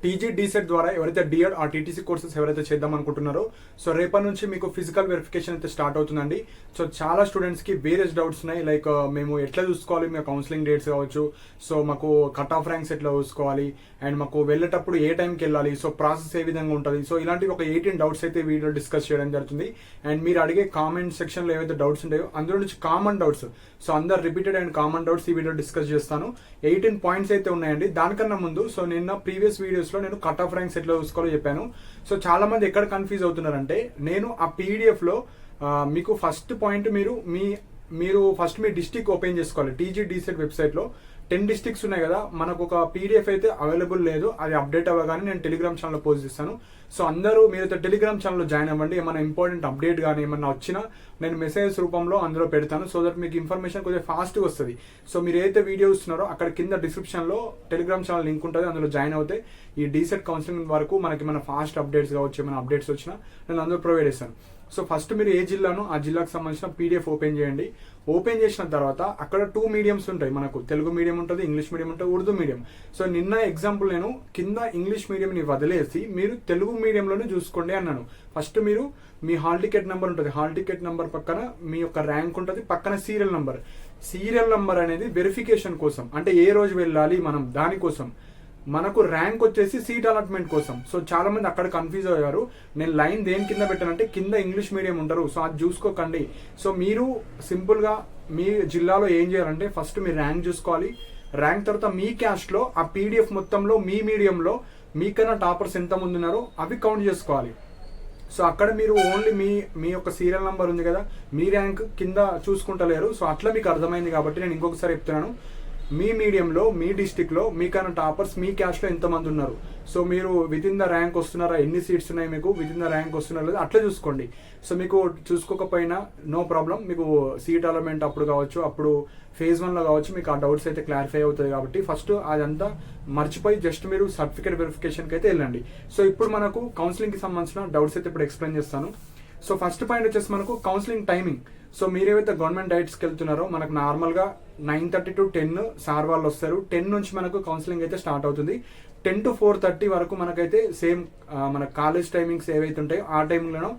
TG DEECET ద్వారా ఎవరైతే D.Ed ఆ టీటీసీ కోర్సెస్ ఎవరైతే చేద్దాం అనుకుంటున్నారో సో రేపటి నుంచి మీకు ఫిజికల్ వెరిఫికేషన్ అయితే స్టార్ట్ అవుతుందండి. సో చాలా స్టూడెంట్స్కి వేరియస్ డౌట్స్ ఉన్నాయి. లైక్ మేము ఎట్లా చూసుకోవాలి, మేము కౌన్సిలింగ్ డేట్స్ కావచ్చు, సో మాకు కట్ ఆఫ్ ర్యాంక్స్ ఎట్లా చూసుకోవాలి, అండ్ మాకు వెళ్ళేటప్పుడు ఏ టైంకి వెళ్ళాలి, సో ప్రాసెస్ ఏ విధంగా ఉంటుంది, సో ఇలాంటివి ఒక 18 డౌట్స్ అయితే వీడియో డిస్కస్ చేయడం జరుగుతుంది. అండ్ మీరు అడిగే కామెంట్ సెక్షన్లో ఏవైతే డౌట్స్ ఉంటాయో అందులో నుంచి కామన్ డౌట్స్, సో అందరు రిపీటెడ్ అండ్ కామన్ డౌట్స్ ఈ వీడియో డిస్కస్ చేస్తాను. 18 పాయింట్స్ అయితే ఉన్నాయండి. దానికన్నా ముందు సో నిన్న ప్రీవియస్ వీడియోస్లో నేను కట్ ఆఫ్ ర్యాంక్స్ ఎట్లా చూసుకోవాలో చెప్పాను. సో చాలా మంది ఎక్కడ కన్ఫ్యూజ్ అవుతున్నారంటే, నేను ఆ పీడిఎఫ్లో మీకు ఫస్ట్ పాయింట్ మీరు ఫస్ట్ మీ డిస్ట్రిక్ట్ ఓపెన్ చేసుకోవాలి. టీజీ డీసెట్ వెబ్సైట్లో 10 డిస్ట్రిక్ట్స్ ఉన్నాయి కదా, మనకు ఒక పీడిఎఫ్ అయితే అవైలబుల్ లేదు. అది అప్డేట్ అవ్వగానే నేను టెలిగ్రామ్ ఛానల్లో పోస్ట్ చేస్తాను. సో అందరూ మీరైతే టెలిగ్రామ్ ఛానల్లో జాయిన్ అవ్వండి. ఏమైనా ఇంపార్టెంట్ అప్డేట్ కానీ ఏమన్నా వచ్చినా నేను మెసేజ్ రూపంలో అందులో పెడతాను. సో దట్ మీకు ఇన్ఫర్మేషన్ కొంచెం ఫాస్ట్గా వస్తుంది. సో మీరు ఏదైతే వీడియో ఇస్తున్నారో అక్కడ కింద డిస్క్రిప్షన్లో టెలిగ్రామ్ ఛానల్ లింక్ ఉంటుంది, అందులో జాయిన్ అవుతే ఈ డీసెట్ కౌన్సిలింగ్ వరకు మనకి మన ఫాస్ట్ అప్డేట్స్ కావచ్చు, ఏమైనా అప్డేట్స్ వచ్చినా నేను అందులో ప్రొవైడ్ చేస్తాను. సో ఫస్ట్ మీరు ఏ జిల్లానో ఆ జిల్లాకు సంబంధించిన పీడిఎఫ్ ఓపెన్ చేయండి. ఓపెన్ చేసిన తర్వాత అక్కడ 2 మీడియంస్ ఉంటాయి మనకు, తెలుగు మీడియం ఉంటుంది, ఇంగ్లీష్ మీడియం ఉంటుంది, ఉర్దూ మీడియం. సో నిన్న ఎగ్జాంపుల్ నేను కింద ఇంగ్లీష్ మీడియంని వదిలేసి మీరు తెలుగు మీడియంలోనే చూసుకోండి అన్నాను. ఫస్ట్ మీరు మీ హాల్ టికెట్ నెంబర్ ఉంటుంది, హాల్ టికెట్ నెంబర్ పక్కన మీ యొక్క ర్యాంక్ ఉంటుంది, పక్కన సీరియల్ నెంబర్. సీరియల్ నెంబర్ అనేది వెరిఫికేషన్ కోసం, అంటే ఏ రోజు వెళ్ళాలి మనం దానికోసం. మనకు ర్యాంక్ వచ్చేసి సీట్ అలాట్మెంట్ కోసం. సో చాలా మంది అక్కడ కన్ఫ్యూజ్ అయ్యారు. నేను లైన్ దేని కింద పెట్టానంటే కింద ఇంగ్లీష్ మీడియం ఉంటారు, సో అది చూసుకోకండి. సో మీరు సింపుల్గా మీ జిల్లాలో ఏం చేయాలంటే ఫస్ట్ మీ ర్యాంక్ చూసుకోవాలి. ర్యాంక్ తర్వాత మీ క్యాస్ట్లో ఆ పీడిఎఫ్ మొత్తంలో మీ మీడియంలో మీకన్నా టాపర్స్ ఎంతమంది ఉన్నారో అవి కౌంట్ చేసుకోవాలి. సో అక్కడ మీరు ఓన్లీ మీ యొక్క సీరియల్ నెంబర్ ఉంది కదా, మీ ర్యాంక్ కింద చూసుకుంటలేరు. సో అట్లా మీకు అర్థమైంది కాబట్టి నేను ఇంకొకసారి చెప్తున్నాను. మీ మీడియంలో మీ డిస్టిక్లో మీకన్నా టాపర్స్ మీ క్యాస్ట్లో ఎంతమంది ఉన్నారు, సో మీరు విత్ ఇన్ ద ర్యాంక్ వస్తున్నారా, ఎన్ని సీట్స్ ఉన్నాయి మీకు, విత్ ఇన్ ద ర్యాంక్ వస్తున్నారా లేదా అట్లా చూసుకోండి. సో మీకు చూసుకోకపోయినా నో ప్రాబ్లం, మీకు సీట్ అలాట్మెంట్ అప్పుడు కావచ్చు, అప్పుడు ఫేజ్ 1లో కావచ్చు, మీకు ఆ డౌట్స్ అయితే క్లారిఫై అవుతుంది. కాబట్టి ఫస్ట్ అదంతా మర్చిపోయి జస్ట్ మీరు సర్టిఫికేట్ వెరిఫికేషన్కి అయితే వెళ్ళండి. సో ఇప్పుడు మనకు కౌన్సిలింగ్కి సంబంధించిన డౌట్స్ అయితే ఇప్పుడు ఎక్స్ప్లెయిన్ చేస్తాను. సో ఫస్ట్ పాయింట్ వచ్చేసి మనకు కౌన్సిలింగ్ టైమింగ్. సో మీరేవైతే గవర్నమెంట్ డైట్స్కి వెళ్తున్నారో మనకు నార్మల్గా 9:30 to 10 సార్ వాళ్ళు వస్తారు. 10 నుంచి మనకు కౌన్సిలింగ్ అయితే స్టార్ట్ అవుతుంది. 10 to 4:30 వరకు మనకైతే సేమ్ మన కాలేజ్ టైమింగ్స్ ఏవైతే ఉంటాయో ఆ టైంలోనో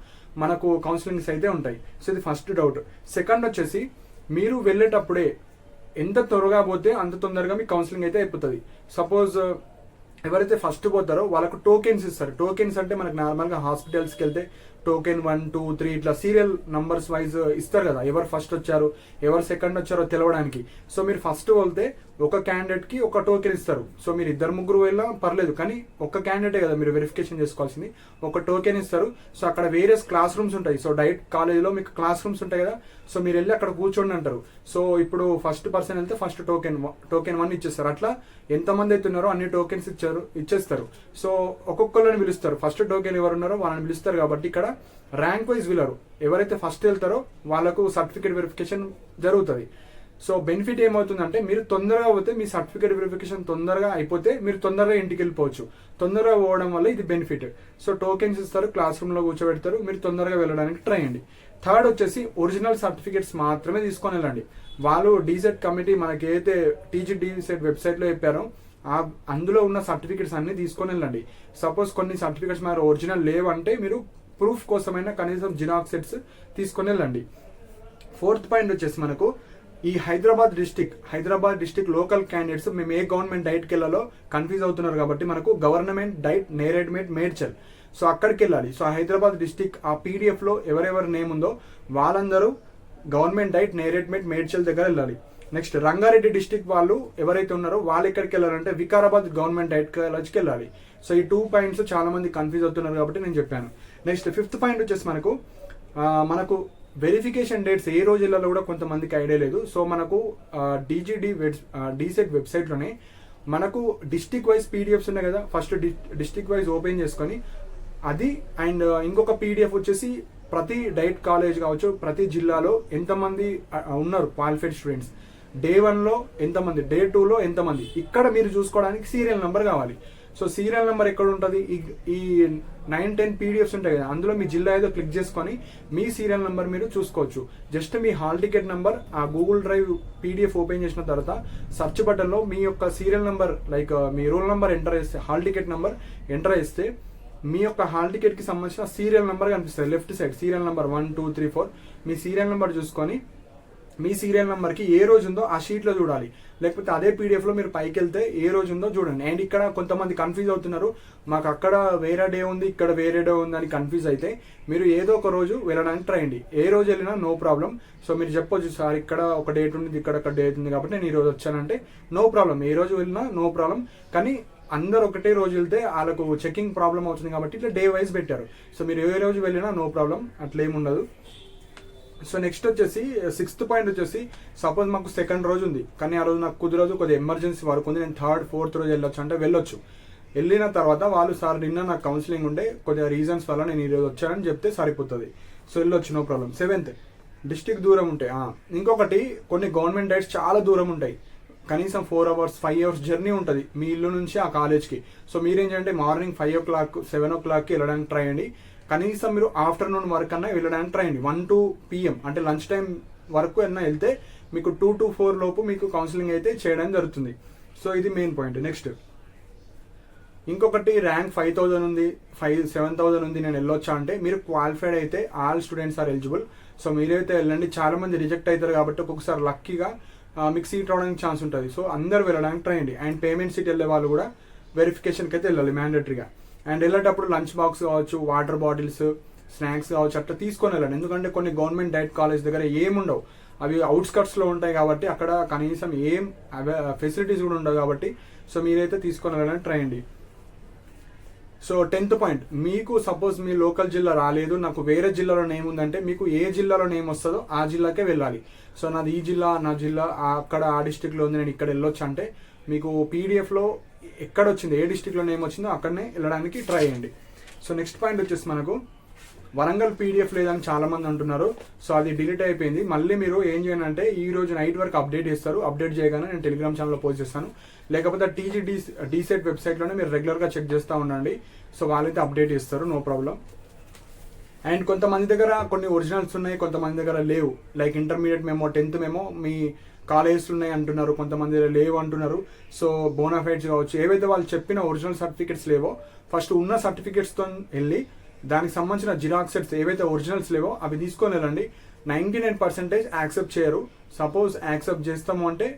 మనకు కౌన్సిలింగ్స్ అయితే ఉంటాయి. సో ఇది ఫస్ట్ డౌట్. సెకండ్ వచ్చేసి మీరు వెళ్ళేటప్పుడే ఎంత త్వరగా పోతే అంత తొందరగా మీ కౌన్సిలింగ్ అయితే అయిపోతుంది. సపోజ్ ఎవరైతే ఫస్ట్ పోతారో వాళ్ళకు టోకెన్స్ ఇస్తారు. టోకెన్స్ అంటే మనకు నార్మల్గా హాస్పిటల్స్కి వెళ్తే టోకెన్ 1, 2, 3 ఇట్లా సీరియల్ నంబర్స్ వైజ్ ఇస్తారు కదా, ఎవరు ఫస్ట్ వచ్చారు ఎవరు సెకండ్ వచ్చారో తెలవడానికి. సో మీరు ఫస్ట్ వెళ్తే ఒక క్యాండిడేట్కి ఒక టోకెన్ ఇస్తారు. సో మీరు 2-3 వెళ్ళా పర్లేదు, కానీ ఒక క్యాండిడేటే కదా మీరు వెరిఫికేషన్ చేసుకోవాల్సింది, ఒక టోకెన్ ఇస్తారు. సో అక్కడ వేరియస్ క్లాస్ రూమ్స్ ఉంటాయి. సో డైట్ కాలేజ్లో మీకు క్లాస్ రూమ్స్ ఉంటాయి కదా, సో మీరు వెళ్ళి అక్కడ కూర్చోండి అంటారు. సో ఇప్పుడు ఫస్ట్ పర్సన్ వెళ్తే ఫస్ట్ టోకెన్ 1 ఇచ్చేస్తారు. అట్లా ఎంతమంది అయితే ఉన్నారో అన్ని టోకెన్స్ ఇచ్చేస్తారు. సో ఒక్కొక్కరిని పిలుస్తారు. ఫస్ట్ టోకెన్ ఎవరు ఉన్నారో వాళ్ళని పిలుస్తారు. కాబట్టి ఇక్కడ ర్యాంక్ వైజ్ వీలరు ఎవరైతే ఫస్ట్ వెళ్తారో వాళ్ళకు సర్టిఫికేట్ వెరిఫికేషన్ జరుగుతుంది. సో బెనిఫిట్ ఏమవుతుందంటే మీరు తొందరగా పోతే మీ సర్టిఫికేట్ వెరిఫికేషన్ తొందరగా అయిపోతే మీరు తొందరగా ఇంటికి వెళ్ళిపోవచ్చు. తొందరగా పోవడం వల్ల ఇది బెనిఫిట్. సో టోకెన్స్ ఇస్తారు, క్లాస్ రూమ్లో కూర్చోబెడతారు, మీరు తొందరగా వెళ్ళడానికి ట్రై చేయండి. థర్డ్ వచ్చేసి ఒరిజినల్ సర్టిఫికేట్స్ మాత్రమే తీసుకొని వెళ్ళండి. వాళ్ళు డీసెట్ కమిటీ మనకి ఏదైతే టీజీ డీసెట్ వెబ్సైట్లో చెప్పారో అందులో ఉన్న సర్టిఫికేట్స్ అన్ని తీసుకొని వెళ్ళండి. సపోజ్ కొన్ని సర్టిఫికేట్స్ మరి ఒరిజినల్ లేవంటే మీరు ప్రూఫ్ కోసమైనా కనీసం జిరాక్స్ సెట్స్ తీసుకొని వెళ్ళండి. ఫోర్త్ పాయింట్ వచ్చేసి మనకు ఈ హైదరాబాద్ డిస్టిక్ లోకల్ క్యాండిడేట్స్ మేము ఏ గవర్నమెంట్ డైట్కి వెళ్ళాలో కన్ఫ్యూజ్ అవుతున్నారు. కాబట్టి మనకు government diet Neredmet Medchal, so అక్కడికి వెళ్ళాలి. సో హైదరాబాద్ డిస్టిక్ ఆ పీడిఎఫ్లో ఎవరెవరి నేమ్ ఉందో వాళ్ళందరూ గవర్నమెంట్ డైట్ నేరేడ్మెట్ మేడ్చల్ దగ్గర వెళ్ళాలి. నెక్స్ట్ రంగారెడ్డి డిస్టిక్ వాళ్ళు ఎవరైతే ఉన్నారో వాళ్ళు ఎక్కడికి వెళ్ళాలంటే వికారాబాద్ గవర్నమెంట్ డైట్ కాలేజ్కి వెళ్ళాలి. సో ఈ 2 పాయింట్స్ చాలా మంది కన్ఫ్యూజ్ అవుతున్నారు కాబట్టి నేను చెప్పాను. నెక్స్ట్ 5th పాయింట్ వచ్చేసి మనకు వెరిఫికేషన్ డేట్స్ ఏ రోజు వెళ్ళాలో కూడా కొంతమందికి ఐడియా లేదు. సో మనకు డీసెట్ వెబ్సైట్లోనే మనకు డిస్టిక్ వైజ్ పీడిఎఫ్స్ ఉన్నాయి కదా, ఫస్ట్ డిస్టిక్ వైజ్ ఓపెన్ చేసుకొని అది అండ్ ఇంకొక పీడిఎఫ్ వచ్చేసి ప్రతి డైట్ కాలేజ్ కావచ్చు ప్రతి జిల్లాలో ఎంతమంది ఉన్నారు క్వాలిఫైడ్ స్టూడెంట్స్, డే 1లో ఎంతమంది, డే 2లో ఎంతమంది, ఇక్కడ మీరు చూసుకోవడానికి సీరియల్ నెంబర్ కావాలి. సో సీరియల్ నెంబర్ ఎక్కడ ఉంటుంది, ఈ 9-10 పీడిఎఫ్స్ ఉంటాయి కదా, అందులో మీ జిల్లా ఏదో క్లిక్ చేసుకొని మీ సీరియల్ నెంబర్ మీరు చూసుకోవచ్చు. జస్ట్ మీ హాల్ టికెట్ నెంబర్ ఆ గూగుల్ డ్రైవ్ పీడిఎఫ్ ఓపెన్ చేసిన తర్వాత సర్చ్ బటన్లో మీ యొక్క సీరియల్ నెంబర్ లైక్ మీ రోల్ నెంబర్ ఎంటర్ చేస్తే, హాల్ టికెట్ నెంబర్ ఎంటర్ చేస్తే మీ యొక్క హాల్ టికెట్కి సంబంధించిన సీరియల్ నెంబర్ కనిపిస్తుంది లెఫ్ట్ సైడ్. సీరియల్ నెంబర్ 1, 2, 3, 4 మీ సీరియల్ నెంబర్ చూసుకొని మీ సీరియల్ నెంబర్కి ఏ రోజు ఉందో ఆ షీట్లో చూడాలి. లేకపోతే అదే పీడిఎఫ్లో మీరు పైకి వెళ్తే ఏ రోజు ఉందో చూడండి. అండ్ ఇక్కడ కొంతమంది కన్ఫ్యూజ్ అవుతున్నారు, మాకు అక్కడ వేరే డే ఉంది ఇక్కడ వేరే డే ఉంది అని కన్ఫ్యూజ్ అయితే మీరు ఏదో ఒక రోజు వెళ్ళడానికి ట్రై చేయండి. ఏ రోజు వెళ్ళినా నో ప్రాబ్లం. సో మీరు చెప్పొచ్చు సార్ ఇక్కడ ఒక డేట్ ఉంది ఇక్కడ ఒక డేట్ ఉంది కాబట్టి నేను ఈ రోజు వచ్చానంటే నో ప్రాబ్లం, ఏ రోజు వెళ్ళినా నో ప్రాబ్లం. కానీ అందరు ఒకటే రోజు వెళ్తే వాళ్ళకు చెకింగ్ ప్రాబ్లం అవుతుంది కాబట్టి ఇట్లా డే వైజ్ పెట్టారు. సో మీరు ఏ రోజు వెళ్ళినా నో ప్రాబ్లం, అట్లా ఏముండదు. సో నెక్స్ట్ వచ్చేసి 6th పాయింట్ వచ్చేసి సపోజ్ మాకు 2nd రోజు ఉంది కానీ ఆ రోజు నాకు కుదరదు, కొద్దిగా ఎమర్జెన్సీ వర్క్ ఉంది, నేను 3rd, 4th రోజు వెళ్ళొచ్చు అంటే వెళ్ళొచ్చు. వెళ్ళిన తర్వాత వాళ్ళు సార్ నిన్న నాకు కౌన్సిలింగ్ ఉండే కొద్దిగా రీజన్స్ వల్ల నేను ఈరోజు వచ్చానని చెప్తే సరిపోతుంది. సో వెళ్ళొచ్చు నో ప్రాబ్లం. 7th డిస్టిక్ దూరం ఉంటాయి. ఇంకొకటి కొన్ని గవర్నమెంట్ డైట్స్ చాలా దూరం ఉంటాయి, కనీసం 4 hours 5 hours జర్నీ ఉంటుంది మీ ఇల్లు నుంచి ఆ కాలేజ్కి. సో మీరేం చేయండి మార్నింగ్ 5 o'clock 7 o'clockకి వెళ్ళడానికి ట్రై చేయండి. కనీసం మీరు ఆఫ్టర్నూన్ వరకు అన్నా వెళ్ళడానికి ట్రై చేయండి. 1 to PM అంటే లంచ్ టైం వరకు అన్నా వెళ్తే మీకు 2 to 4 లోపు మీకు కౌన్సిలింగ్ అయితే చేయడం జరుగుతుంది. సో ఇది మెయిన్ పాయింట్. నెక్స్ట్ ఇంకొకటి ర్యాంక్ 5000 ఉంది 7,000 ఉంది నేను వెళ్ళొచ్చా అంటే మీరు క్వాలిఫైడ్ అయితే all students are eligible. So మీరైతే వెళ్ళండి. చాలా మంది రిజెక్ట్ అవుతారు కాబట్టి ఒక్కొక్కసారి లక్కీగా మీకు సీట్ రావడానికి ఛాన్స్ ఉంటుంది. సో అందరు వెళ్ళడానికి ట్రై చేయండి. అండ్ పేమెంట్ సీట్ వెళ్ళే వాళ్ళు కూడా వెరిఫికేషన్కి అయితే వెళ్ళాలి మ్యాండేటరీగా. అండ్ వెళ్ళేటప్పుడు లంచ్ బాక్స్ కావచ్చు, వాటర్ బాటిల్స్, స్నాక్స్ కావచ్చు అట్లా తీసుకొని వెళ్ళండి. ఎందుకంటే కొన్ని గవర్నమెంట్ డైట్ కాలేజ్ దగ్గర ఏముండవు, అవి అవుట్స్కట్స్లో ఉంటాయి కాబట్టి అక్కడ కనీసం ఏం ఫెసిలిటీస్ కూడా ఉండవు కాబట్టి సో మీరైతే తీసుకొని వెళ్ళడానికి ట్రై చేయండి. సో 10th పాయింట్, మీకు సపోజ్ మీ లోకల్ జిల్లా రాలేదు, నాకు వేరే జిల్లాలో నేమ్ ఉందంటే మీకు ఏ జిల్లాలో నేమ్ వస్తుందో ఆ జిల్లాకే వెళ్ళాలి. సో నాది ఈ జిల్లా, నా జిల్లా అక్కడ ఆ డిస్టిక్లో ఉంది, నేను ఇక్కడ వెళ్ళొచ్చు అంటే మీకు పీడిఎఫ్లో ఎక్కడ వచ్చింది ఏ డిస్టిక్లో నేమ్ వచ్చిందో అక్కడనే వెళ్ళడానికి ట్రై చేయండి. సో నెక్స్ట్ పాయింట్ వచ్చేసి మనకు వరంగల్ పీడిఎఫ్ లేదని చాలా మంది అంటున్నారు. సో అది డిలీట్ అయిపోయింది. మళ్ళీ మీరు ఏం చేయండి అంటే ఈ రోజు నైట్ వరకు అప్డేట్ చేస్తారు. అప్డేట్ చేయగానే నేను టెలిగ్రామ్ ఛానల్లో పోస్ట్ చేస్తాను. లేకపోతే DSET వెబ్సైట్లోనే మీరు రెగ్యులర్గా చెక్ చేస్తూ ఉండండి. సో వాళ్ళైతే అప్డేట్ చేస్తారు, నో ప్రాబ్లం. అండ్ కొంతమంది దగ్గర కొన్ని ఒరిజినల్స్ ఉన్నాయి, కొంతమంది దగ్గర లేవు. Like intermediate memo 10th memo మీ కాలేజెస్ ఉన్నాయి అంటున్నారు, కొంతమంది లేవు అంటున్నారు. సో బోనాఫైడ్స్ కావచ్చు, ఏవైతే వాళ్ళు చెప్పిన ఒరిజినల్ సర్టిఫికేట్స్ లేవో ఫస్ట్ ఉన్న సర్టిఫికేట్స్తో వెళ్ళి దానికి సంబంధించిన జిరాక్స్ సెట్స్ ఏవైతే ఒరిజినల్స్ లేవో అవి తీసుకొని వెళ్ళండి. 99% యాక్సెప్ట్ చేయరు. సపోజ్ యాక్సెప్ట్ చేస్తాము అంటే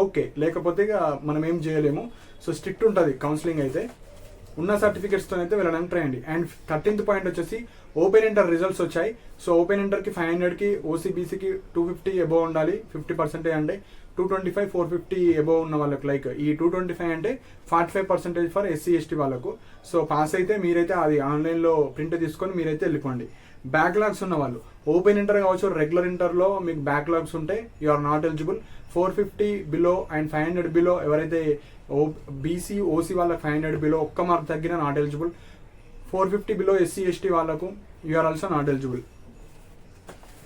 ఓకే, లేకపోతే ఇక మనం ఏం చేయలేము. సో స్ట్రిక్ట్ ఉంటుంది కౌన్సిలింగ్ అయితే. ఉన్న సర్టిఫికేట్స్తో అయితే వెళ్ళడానికి ట్రై చేయండి. అండ్ 13th పాయింట్ వచ్చేసి ఓపెన్ ఇంటర్ రిజల్ట్స్ వచ్చాయి. సో ఓపెన్ ఇంటర్కి 500కి, OCBCకి 250 అబోవ్ ఉండాలి. 50% అంటే 225, 450 అబోవ్ ఉన్న వాళ్ళకి, లైక్ ఈ 225 అంటే 45% ఫర్ SC ST వాళ్ళకు. సో పాస్ అయితే మీరైతే అది ఆన్లైన్లో ప్రింట్ తీసుకొని మీరైతే వెళ్ళిపోండి. బ్యాక్లాగ్స్ ఉన్న వాళ్ళు ఓపెన్ ఇంటర్ కావచ్చు, రెగ్యులర్ ఇంటర్లో మీకు బ్యాక్లాగ్స్ ఉంటే you are not eligible. 450 below and 500 below ఎవరైతే BC OC వాళ్ళకి 500 బిలో ఒక్క మార్క్ తగ్గిన not eligible. 450 below SC ST వాళ్ళకు you are also not eligible.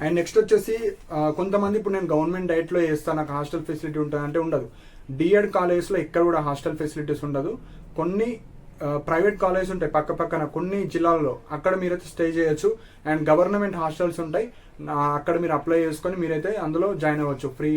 And next వచ్చేసి కొంతమంది ఇప్పుడు నేను గవర్నమెంట్ డైట్లో చేస్తాను, నాకు హాస్టల్ ఫెసిలిటీ ఉంటుంది అంటే ఉండదు. డిఎడ్ కాలేజెస్లో ఎక్కడ కూడా హాస్టల్ ఫెసిలిటీస్ ఉండదు. కొన్ని ప్రైవేట్ కాలేజ్ ఉంటాయి పక్క పక్కన కొన్ని జిల్లాల్లో, అక్కడ మీరైతే స్టే చేయొచ్చు. అండ్ గవర్నమెంట్ హాస్టల్స్ ఉంటాయి, అక్కడ మీరు అప్లై చేసుకొని మీరైతే అందులో జాయిన్ అవ్వచ్చు. Free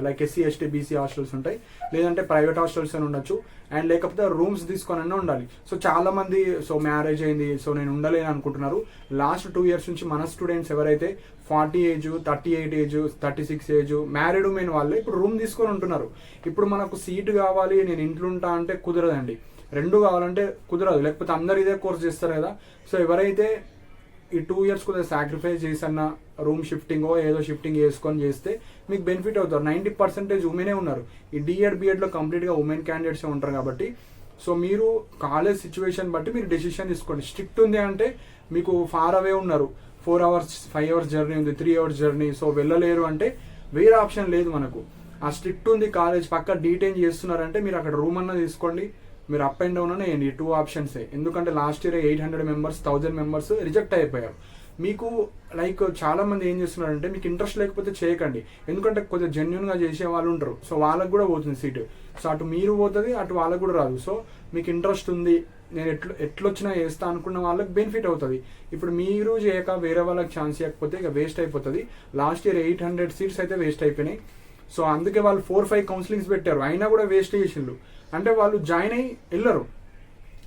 like SC ST BC hostels ఉంటాయి, లేదంటే ప్రైవేట్ హాస్టల్స్ అని ఉండొచ్చు. అండ్ లేకపోతే రూమ్స్ తీసుకొని ఉండాలి. సో చాలా మంది సో మ్యారేజ్ అయింది సో నేను ఉండలేను అనుకుంటున్నారు. లాస్ట్ 2 years నుంచి మన స్టూడెంట్స్ ఎవరైతే 40 age, 38 age, 36 age married women వాళ్ళు ఇప్పుడు రూమ్ తీసుకొని ఉంటున్నారు. ఇప్పుడు మనకు సీట్ కావాలి, నేను ఇంట్లో ఉంటా అంటే కుదరదండి. 2 కావాలంటే కుదరదు, లేకపోతే అందరు ఇదే కోర్స్ చేస్తారు కదా. సో ఎవరైతే ఈ 2 years కొద్దిగా సాక్రిఫైస్ చేసన్న రూమ్ షిఫ్టింగ్ ఏదో షిఫ్టింగ్ చేసుకొని చేస్తే మీకు బెనిఫిట్ అవుతారు. 90% ఉమెనే ఉన్నారు. ఈ DED-BEDలో కంప్లీట్గా ఉమెన్ క్యాండిడేట్స్ ఉంటారు కాబట్టి సో మీరు కాలేజ్ సిచ్యువేషన్ బట్టి మీరు డెసిషన్ తీసుకోండి. స్ట్రిక్ట్ ఉంది అంటే మీకు ఫార్ అవే ఉన్నారు, 4 hours 5 hours జర్నీ ఉంది, 3 hours జర్నీ, సో వెళ్ళలేరు అంటే వేరే ఆప్షన్ లేదు మనకు. ఆ స్ట్రిక్ట్ ఉంది కాలేజ్ పక్క డీటైన్ చేస్తున్నారంటే మీరు అక్కడ రూమ్ అన్న తీసుకోండి, మీరు అప్ అండ్ డౌన్ అనే 2 ఆప్షన్సే. ఎందుకంటే last year 800 members 1000 members reject అయిపోయారు. మీకు లైక్ చాలా మంది ఏం చేస్తున్నారంటే మీకు ఇంట్రెస్ట్ లేకపోతే చేయకండి, ఎందుకంటే కొంచెం జెన్యున్గా చేసే వాళ్ళు ఉంటారు, సో వాళ్ళకు కూడా పోతుంది సీటు. సో అటు మీరు పోతుంది, అటు వాళ్ళకు కూడా రాదు. సో మీకు ఇంట్రెస్ట్ ఉంది, నేను ఎట్లొచ్చినా చేస్తా అనుకున్న వాళ్ళకి బెనిఫిట్ అవుతుంది. ఇప్పుడు మీరు చేయక వేరే వాళ్ళకి ఛాన్స్ ఇవ్వకపోతే ఇక వేస్ట్ అయిపోతుంది. లాస్ట్ ఇయర్ 800 సీట్స్ అయితే వేస్ట్ అయిపోయినాయి. సో అందుకే వాళ్ళు 4-5 కౌన్సిలింగ్స్ పెట్టారు, అయినా కూడా వేస్ట్ చేసిండ్రు. అంటే వాళ్ళు జాయిన్ అయ్యి వెళ్ళరు.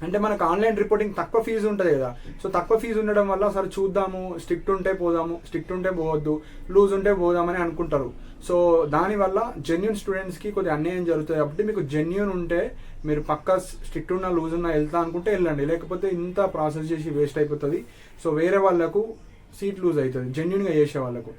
అంటే మనకు ఆన్లైన్ రిపోర్టింగ్ తక్కువ ఫీజు ఉంటుంది కదా, సో తక్కువ ఫీజు ఉండడం వల్ల సరే చూద్దాము, స్ట్రిక్ట్ ఉంటే పోదాము, స్ట్రిక్ట్ ఉంటే పోవద్దు, లూజ్ ఉంటే పోదామని అనుకుంటారు. సో దానివల్ల జెన్యున్ స్టూడెంట్స్కి కొద్దిగా అన్యాయం జరుగుతుంది. కాబట్టి మీకు జెన్యున్ ఉంటే మీరు పక్కా స్ట్రిక్ట్ ఉన్నా లూజ్ ఉన్నా వెళ్తా అనుకుంటే వెళ్ళండి, లేకపోతే ఇంత ప్రాసెస్ చేసి వేస్ట్ అయిపోతుంది. సో వేరే వాళ్ళకు సీట్ లూజ్ అవుతుంది జెన్యున్గా చేసే వాళ్ళకు.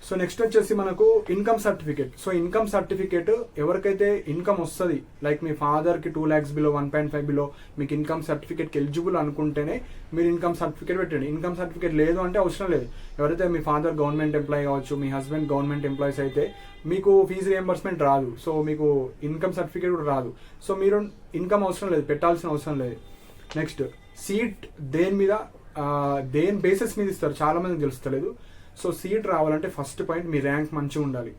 సో నెక్స్ట్ వచ్చేసి మనకు income certificate. So income certificate ఎవరికైతే ఇన్కమ్ వస్తుంది, లైక్ మీ ఫాదర్కి 2 lakhs బిలో, 1.5 బిలో మీకు ఇన్కమ్ సర్టిఫికేట్కి ఎలిజిబుల్ అనుకుంటేనే మీరు ఇన్కమ్ సర్టిఫికేట్ పెట్టండి. ఇన్కమ్ సర్టిఫికేట్ లేదు అంటే అవసరం లేదు. ఎవరైతే మీ ఫాదర్ గవర్నమెంట్ ఎంప్లాయీ కావచ్చు, మీ హస్బెండ్ గవర్నమెంట్ ఎంప్లాయీస్ అయితే మీకు ఫీజు రియంబర్స్మెంట్ రాదు, సో మీకు ఇన్కమ్ సర్టిఫికేట్ కూడా రాదు. సో మీరు ఇన్కమ్ అవసరం లేదు, పెట్టాల్సిన అవసరం లేదు. నెక్స్ట్ సీట్ దేని మీద, దేని బేసిస్ మీద ఇస్తారు చాలా మందికి తెలుస్తలేదు. సో సీట్ రావాలంటే ఫస్ట్ పాయింట్ మీ ర్యాంక్ మంచిగా ఉండాలి,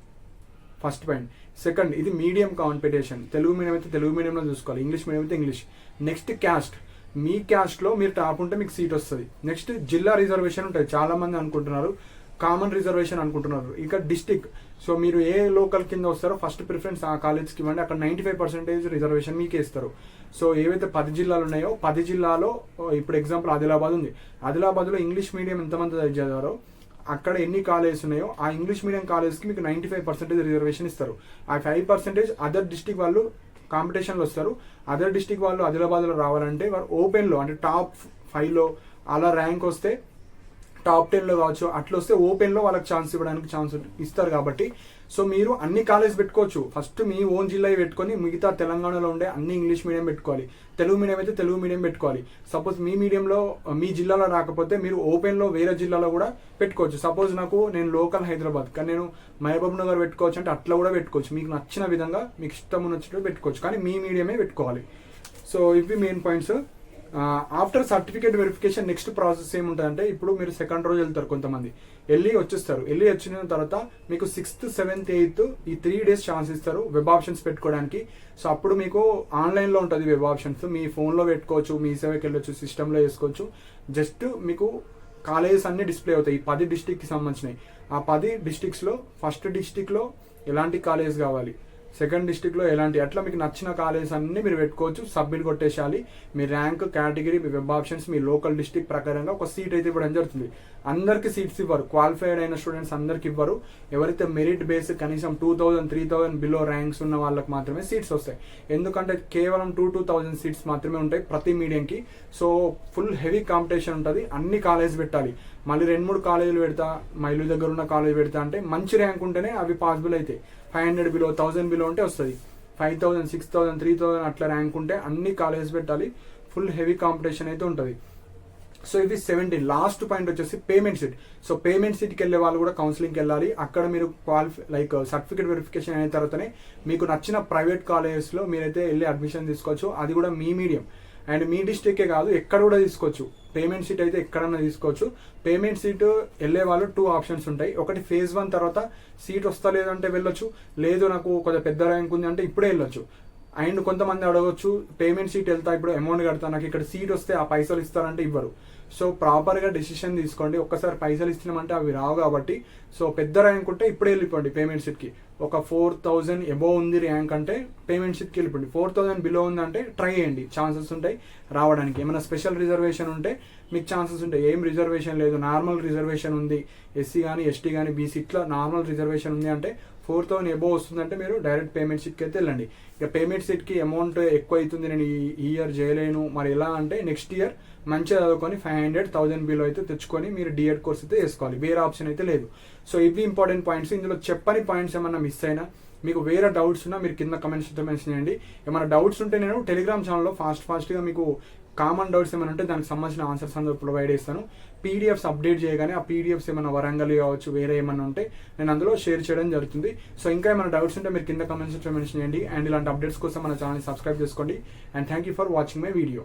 ఫస్ట్ పాయింట్. సెకండ్, ఇది మీడియం కాంపిటీషన్. తెలుగు మీడియం అయితే తెలుగు మీడియంలో చూసుకోవాలి, ఇంగ్లీష్ మీడియం అయితే ఇంగ్లీష్. నెక్స్ట్ క్యాస్ట్, మీ క్యాస్ట్లో మీరు టాప్ ఉంటే మీకు సీట్ వస్తుంది. నెక్స్ట్ జిల్లా రిజర్వేషన్ ఉంటుంది, చాలా మంది అనుకుంటున్నారు కామన్ రిజర్వేషన్ అనుకుంటున్నారు. ఇక డిస్టిక్, సో మీరు ఏ లోకల్ కింద వస్తారో ఫస్ట్ ప్రిఫరెన్స్ ఆ కాలేజ్కి ఇవ్వండి, అక్కడ 95% రిజర్వేషన్ మీకే ఇస్తారు. సో ఏవైతే 10 జిల్లాలు ఉన్నాయో 10 జిల్లాలో ఇప్పుడు ఎగ్జాంపుల్ ఆదిలాబాద్ ఉంది, ఆదిలాబాద్లో ఇంగ్లీష్ మీడియం ఎంతమంది చదివారో అక్కడ ఎన్ని కాలేజెస్ ఉన్నాయో ఆ ఇంగ్లీష్ మీడియం కాలేజ్కి మీకు 95% రిజర్వేషన్ ఇస్తారు. ఆ 5% అదర్ డిస్టిక్ వాళ్ళు కాంపిటీషన్లో వస్తారు. అదర్ డిస్టిక్ వాళ్ళు ఆదిలాబాద్లో రావాలంటే వారు ఓపెన్లో అంటే టాప్ 5లో అలా ర్యాంక్ వస్తే, టాప్ 10లో కావచ్చు, అట్లా వస్తే ఓపెన్లో వాళ్ళకి ఛాన్స్ ఇవ్వడానికి ఛాన్స్ ఇస్తారు. కాబట్టి సో మీరు అన్ని కాలేజ్ పెట్టుకోవచ్చు, ఫస్ట్ మీ ఓన్ జిల్లా పెట్టుకొని మిగతా తెలంగాణలో ఉండే అన్ని ఇంగ్లీష్ మీడియం పెట్టుకోవాలి, తెలుగు మీడియం అయితే తెలుగు మీడియం పెట్టుకోవాలి. సపోజ్ మీ మీడియంలో మీ జిల్లాలో రాకపోతే మీరు ఓపెన్లో వేరే జిల్లాలో కూడా పెట్టుకోవచ్చు. సపోజ్ నేను లోకల్ హైదరాబాద్ కానీ నేను మహబూబ్ నగర్ పెట్టుకోవచ్చు అంటే అట్లా కూడా పెట్టుకోవచ్చు, మీకు నచ్చిన విధంగా మీకు ఇష్టం ఉన్నట్టు పెట్టుకోవచ్చు, కానీ మీ మీడియమే పెట్టుకోవాలి. సో ఇవి main points. After certificate verification next process ఏముంటుందంటే, ఇప్పుడు మీరు సెకండ్ రోజు వెళ్తారు, కొంతమంది వెళ్ళి వచ్చిన తర్వాత మీకు 6th, 7th, 8th ఈ 3 days ఛాన్స్ ఇస్తారు వెబ్ ఆప్షన్స్ పెట్టుకోవడానికి. సో అప్పుడు మీకు ఆన్లైన్లో ఉంటుంది వెబ్ ఆప్షన్స్, మీ ఫోన్లో పెట్టుకోవచ్చు, మీ సేవకి వెళ్ళొచ్చు, సిస్టంలో వేసుకోవచ్చు. జస్ట్ మీకు కాలేజెస్ అన్ని డిస్ప్లే అవుతాయి, ఈ 10 డిస్టిక్కి సంబంధించినవి. ఆ 10 డిస్టిక్స్లో ఫస్ట్ డిస్టిక్లో ఎలాంటి కాలేజ్ కావాలి, సెకండ్ డిస్టిక్లో ఎలాంటి, అట్లా మీకు నచ్చిన కాలేజెస్ అన్ని మీరు పెట్టుకోవచ్చు. సబ్మిట్ కొట్టేసాలి. మీ ర్యాంక్, కేటగిరీ, మీ వెబ్ ఆప్షన్స్, మీ లోకల్ డిస్టిక్ ప్రకారంగా ఒక సీట్ అయితే ఇవ్వడం జరుగుతుంది. అందరికి సీట్స్ ఇవ్వరు, క్వాలిఫైడ్ అయిన స్టూడెంట్స్ అందరికి ఇవ్వరు. ఎవరైతే మెరిట్ బేస్ కనీసం 2000, 3000 బిలో ర్యాంక్స్ ఉన్న వాళ్ళకి మాత్రమే సీట్స్ వస్తాయి. ఎందుకంటే కేవలం 2,000 సీట్స్ మాత్రమే ఉంటాయి ప్రతి మీడియంకి. సో ఫుల్ హెవీ కాంపిటీషన్ ఉంటుంది, అన్ని కాలేజ్ పెట్టాలి. మళ్ళీ 2-3 కాలేజీలు పెడతా, మా ఇల్లు దగ్గర ఉన్న కాలేజ్ పెడతా అంటే మంచి ర్యాంక్ ఉంటేనే అవి పాసిబుల్ అవుతాయి. 500 బిలో, 1000 బిలో ఉంటే వస్తుంది. 5000, 6000, 3000 అట్లా ర్యాంక్ ఉంటే అన్ని కాలేజెస్ పెట్టాలి. ఫుల్ హెవీ కాంపిటీషన్ అయితే ఉంటుంది. సో ఇది 17. లాస్ట్ పాయింట్ వచ్చేసి పేమెంట్ సీట్. సో పేమెంట్ సీట్కి వెళ్ళే వాళ్ళు కూడా కౌన్సిలింగ్కి వెళ్ళాలి. అక్కడ మీరు సర్టిఫికేట్ వెరిఫికేషన్ అయిన తర్వాతనే మీకు నచ్చిన ప్రైవేట్ కాలేజెస్లో మీరైతే వెళ్ళి అడ్మిషన్ తీసుకోవచ్చు. అది కూడా మీ మీడియం అండ్ మీ డిస్ట్రిక్టే కాదు, ఎక్కడ కూడా తీసుకోవచ్చు. పేమెంట్ సీట్ అయితే ఎక్కడన్నా తీసుకోవచ్చు. పేమెంట్ సీట్ వెళ్ళే వాళ్ళు 2 ఆప్షన్స్ ఉంటాయి. ఒకటి phase 1 తర్వాత సీట్ వస్తా లేదంటే వెళ్ళొచ్చు, లేదు నాకు కొంచెం పెద్ద ర్యాంక్ ఉంది అంటే ఇప్పుడే వెళ్ళొచ్చు. అండ్ కొంతమంది అడగవచ్చు, పేమెంట్ సీట్ వెళ్తా, ఇప్పుడు అమౌంట్ కడతా, నాకు ఇక్కడ సీట్ వస్తే ఆ పైసలు ఇస్తారంటే ఇవ్వరు. సో ప్రాపర్గా డెసిషన్ తీసుకోండి. ఒక్కసారి పైసలు ఇచ్చినామంటే అవి రావు. కాబట్టి సో పెద్ద ర్యాంక్ ఉంటే ఇప్పుడే వెళ్ళిపోండి పేమెంట్ సీట్కి. ఒక 4000 అబోవ్ ఉంది ర్యాంక్ అంటే పేమెంట్ సీట్కి వెళ్ళిపోండి. 4000 బిలో ఉందంటే ట్రై చేయండి, ఛాన్సెస్ ఉంటాయి రావడానికి. ఏమైనా స్పెషల్ రిజర్వేషన్ ఉంటే మీకు ఛాన్సెస్ ఉంటాయి. ఏం రిజర్వేషన్ లేదు, నార్మల్ రిజర్వేషన్ ఉంది, ఎస్సీ కానీ ఎస్టీ కానీ బీసీ ఇట్లా నార్మల్ రిజర్వేషన్ ఉంది అంటే 4000 అబోవ్ వస్తుందంటే మీరు డైరెక్ట్ పేమెంట్ సీట్కి అయితే వెళ్ళండి. ఇక పేమెంట్ సీట్కి అమౌంట్ ఎక్కువ అవుతుంది, నేను ఈ ఇయర్ చేయలేను, మరి ఎలా అంటే నెక్స్ట్ ఇయర్ మంచిగా చదువుకొని 500, 1000 బిలో అయితే తెచ్చుకొని మీరు డిఎడ్ కోర్స్ అయితే వేసుకోవాలి. వేరే ఆప్షన్ అయితే లేదు. సో ఇవి ఇంపార్టెంట్ పాయింట్స్. ఇందులో చెప్పని పాయింట్స్ ఏమన్నా మిస్ అయినా, మీకు వేరే డౌట్స్ ఉన్నా మీరు కింద కమెంట్స్తో మెన్షన్ చేయండి. ఏమైనా డౌట్స్ ఉంటే నేను టెలిగ్రామ్ ఛానల్లో ఫాస్ట్గా మీకు కామన్ డౌట్స్ ఏమైనా ఉంటే దానికి సంబంధించిన ఆన్సర్స్ అందరూ ప్రొవైడ్ చేస్తాను. పీడిఎఫ్స్ అప్డేట్ చేయగానే ఆ పీడిఎఫ్స్ ఏమైనా వరంగల్ కావచ్చు, వేరే ఏమైనా ఉంటే నేను అందులో షేర్ చేయడం జరుగుతుంది. సో ఇంకా ఏమైనా డౌట్స్ ఉంటే మీరు కింద కమెంట్స్ మెన్షన్ చేయండి. అండ్ ఇలాంటి అప్డేట్స్ కోసం మన ఛానల్ సబ్స్క్రైబ్ చేసుకోండి. And thank you for watching my video.